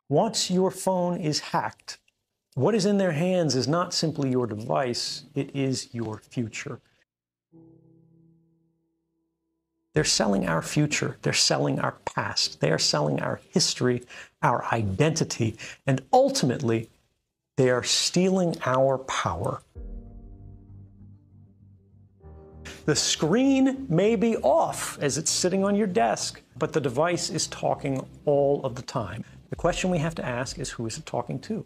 Once your phone is hacked, what is in their hands is not simply your device, it is your future. They're selling our future, they're selling our past, they are selling our history, our identity, and ultimately, they are stealing our power. The screen may be off as it's sitting on your desk, but the device is talking all of the time. The question we have to ask is, who is it talking to?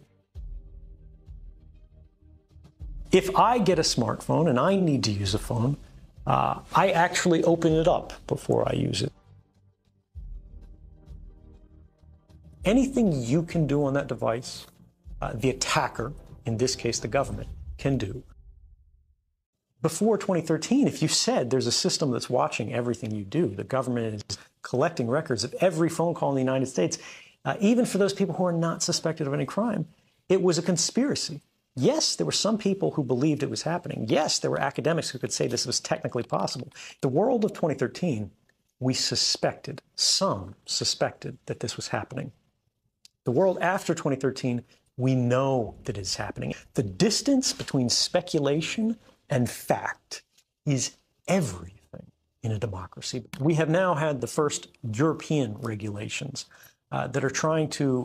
If I get a smartphone and I need to use a phone, I actually open it up before I use it. Anything you can do on that device, the attacker, in this case the government, can do. Before 2013, if you said there's a system that's watching everything you do, the government is collecting records of every phone call in the United States, even for those people who are not suspected of any crime, it was a conspiracy. Yes, there were some people who believed it was happening. Yes, there were academics who could say this was technically possible. The world of 2013, we suspected, some suspected that this was happening. The world after 2013, we know that it's happening. The distance between speculation and fact is everything in a democracy. We have now had the first European regulations that are trying to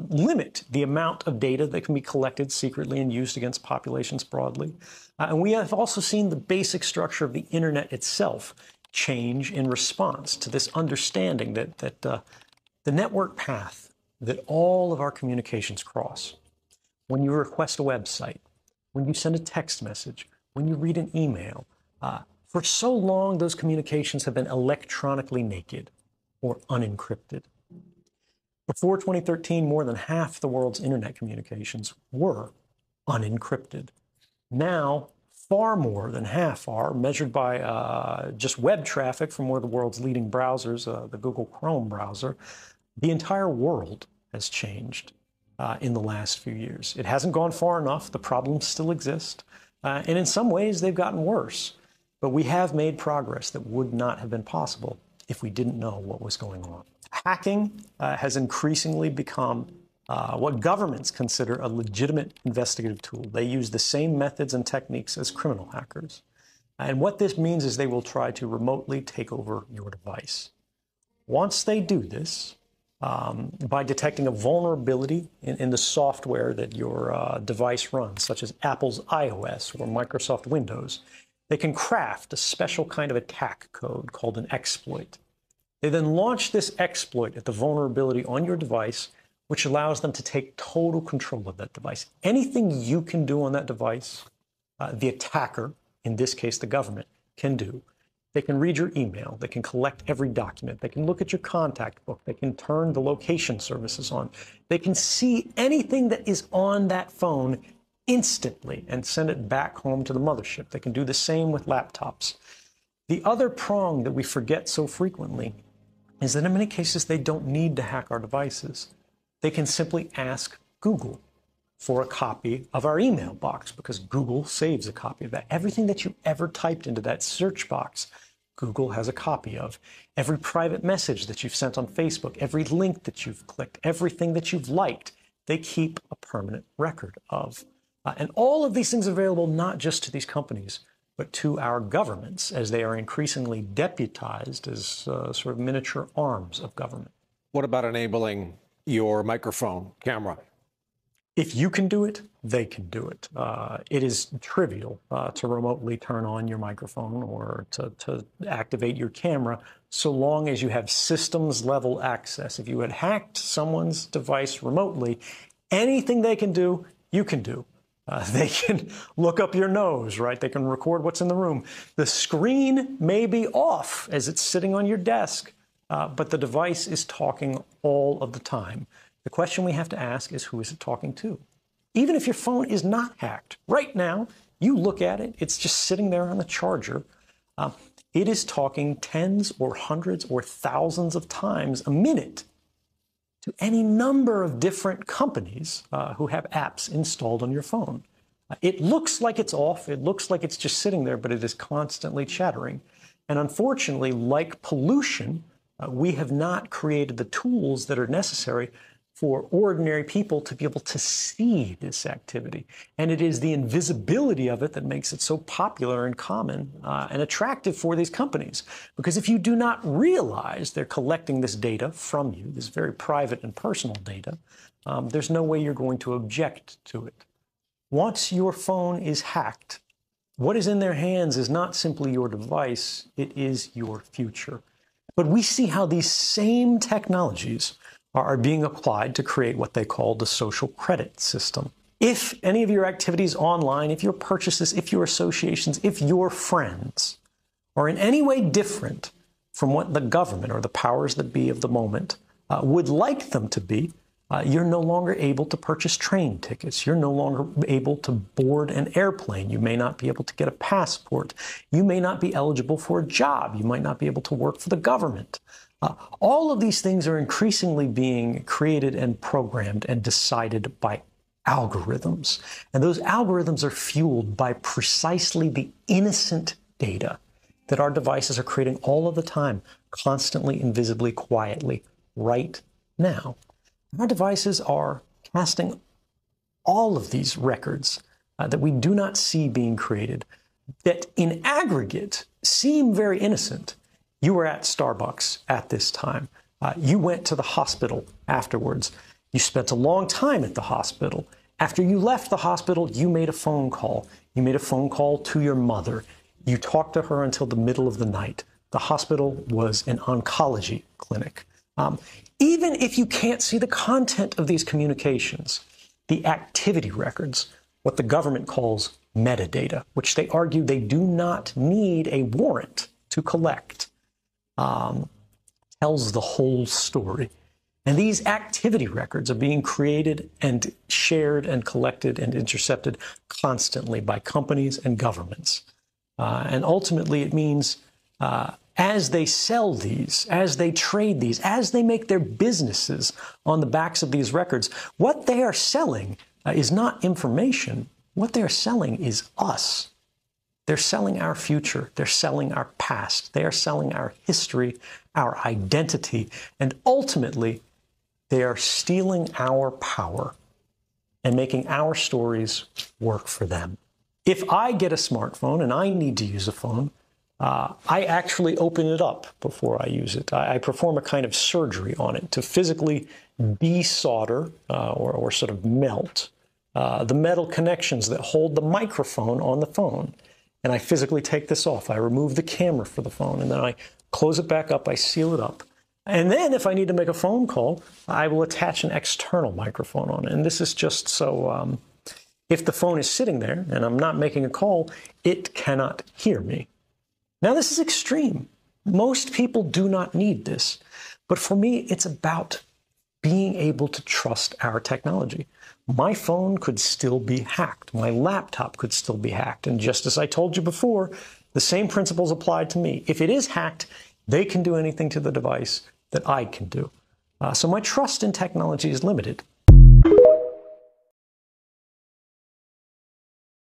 limit the amount of data that can be collected secretly and used against populations broadly. And we have also seen the basic structure of the internet itself change in response to this understanding that the network path that all of our communications cross, when you request a website, when you send a text message, when you read an email, for so long those communications have been electronically naked or unencrypted. Before 2013, more than half the world's internet communications were unencrypted. Now, far more than half are, measured by just web traffic from one of the world's leading browsers, the Google Chrome browser. The entire world has changed in the last few years. It hasn't gone far enough. The problems still exist. And in some ways, they've gotten worse. But we have made progress that would not have been possible if we didn't know what was going on. Hacking has increasingly become what governments consider a legitimate investigative tool. They use the same methods and techniques as criminal hackers. And what this means is they will try to remotely take over your device. Once they do this, by detecting a vulnerability in the software that your device runs, such as Apple's iOS or Microsoft Windows, they can craft a special kind of attack code called an exploit. They then launch this exploit at the vulnerability on your device, which allows them to take total control of that device. Anything you can do on that device, the attacker, in this case the government, can do. They can read your email, they can collect every document, they can look at your contact book, they can turn the location services on, they can see anything that is on that phone instantly and send it back home to the mothership. They can do the same with laptops. The other prong that we forget so frequently is that in many cases they don't need to hack our devices. They can simply ask Google for a copy of our email box, because Google saves a copy of that. Everything that you ever typed into that search box, Google has a copy of. Every private message that you've sent on Facebook, every link that you've clicked, everything that you've liked, they keep a permanent record of. And all of these things are available not just to these companies, but to our governments, as they are increasingly deputized as sort of miniature arms of government. What about enabling your microphone camera? If you can do it, they can do it. It is trivial to remotely turn on your microphone or to activate your camera, so long as you have systems level access. If you had hacked someone's device remotely, anything they can do, you can do. They can look up your nose, right? They can record what's in the room. The screen may be off as it's sitting on your desk, but the device is talking all of the time. The question we have to ask is, who is it talking to? Even if your phone is not hacked, right now, you look at it, it's just sitting there on the charger. It is talking tens or hundreds or thousands of times a minute to any number of different companies who have apps installed on your phone. It looks like it's off, it looks like it's just sitting there, but it is constantly chattering. And unfortunately, like pollution, we have not created the tools that are necessary for ordinary people to be able to see this activity. And it is the invisibility of it that makes it so popular and common and attractive for these companies. Because if you do not realize they're collecting this data from you, this very private and personal data, there's no way you're going to object to it. Once your phone is hacked, what is in their hands is not simply your device, it is your future. But we see how these same technologies are being applied to create what they call the social credit system. If any of your activities online, if your purchases, if your associations, if your friends are in any way different from what the government or the powers that be of the moment would like them to be, you're no longer able to purchase train tickets. You're no longer able to board an airplane. You may not be able to get a passport. You may not be eligible for a job. You might not be able to work for the government. All of these things are increasingly being created and programmed and decided by algorithms. And those algorithms are fueled by precisely the innocent data that our devices are creating all of the time, constantly, invisibly, quietly, right now. Our devices are casting all of these records that we do not see being created, that in aggregate seem very innocent. You were at Starbucks at this time. You went to the hospital afterwards. You spent a long time at the hospital. After you left the hospital, you made a phone call. You made a phone call to your mother. You talked to her until the middle of the night. The hospital was an oncology clinic. Even if you can't see the content of these communications, the activity records, what the government calls metadata, which they argue they do not need a warrant to collect, tells the whole story. And these activity records are being created and shared and collected and intercepted constantly by companies and governments. And ultimately, it means as they sell these, as they trade these, as they make their businesses on the backs of these records, what they are selling is not information. What they are selling is us. They're selling our future. They're selling our past. They are selling our history, our identity, and ultimately, they are stealing our power and making our stories work for them. If I get a smartphone and I need to use a phone, I actually open it up before I use it. I perform a kind of surgery on it to physically desolder or sort of melt the metal connections that hold the microphone on the phone. And I physically take this off. I remove the camera for the phone, and then I close it back up. I seal it up. And then if I need to make a phone call, I will attach an external microphone on it. And this is just so if the phone is sitting there and I'm not making a call, it cannot hear me. Now, this is extreme. Most people do not need this. But for me, it's about being able to trust our technology. My phone could still be hacked. My laptop could still be hacked. And just as I told you before, the same principles apply to me. If it is hacked, they can do anything to the device that I can do. So my trust in technology is limited.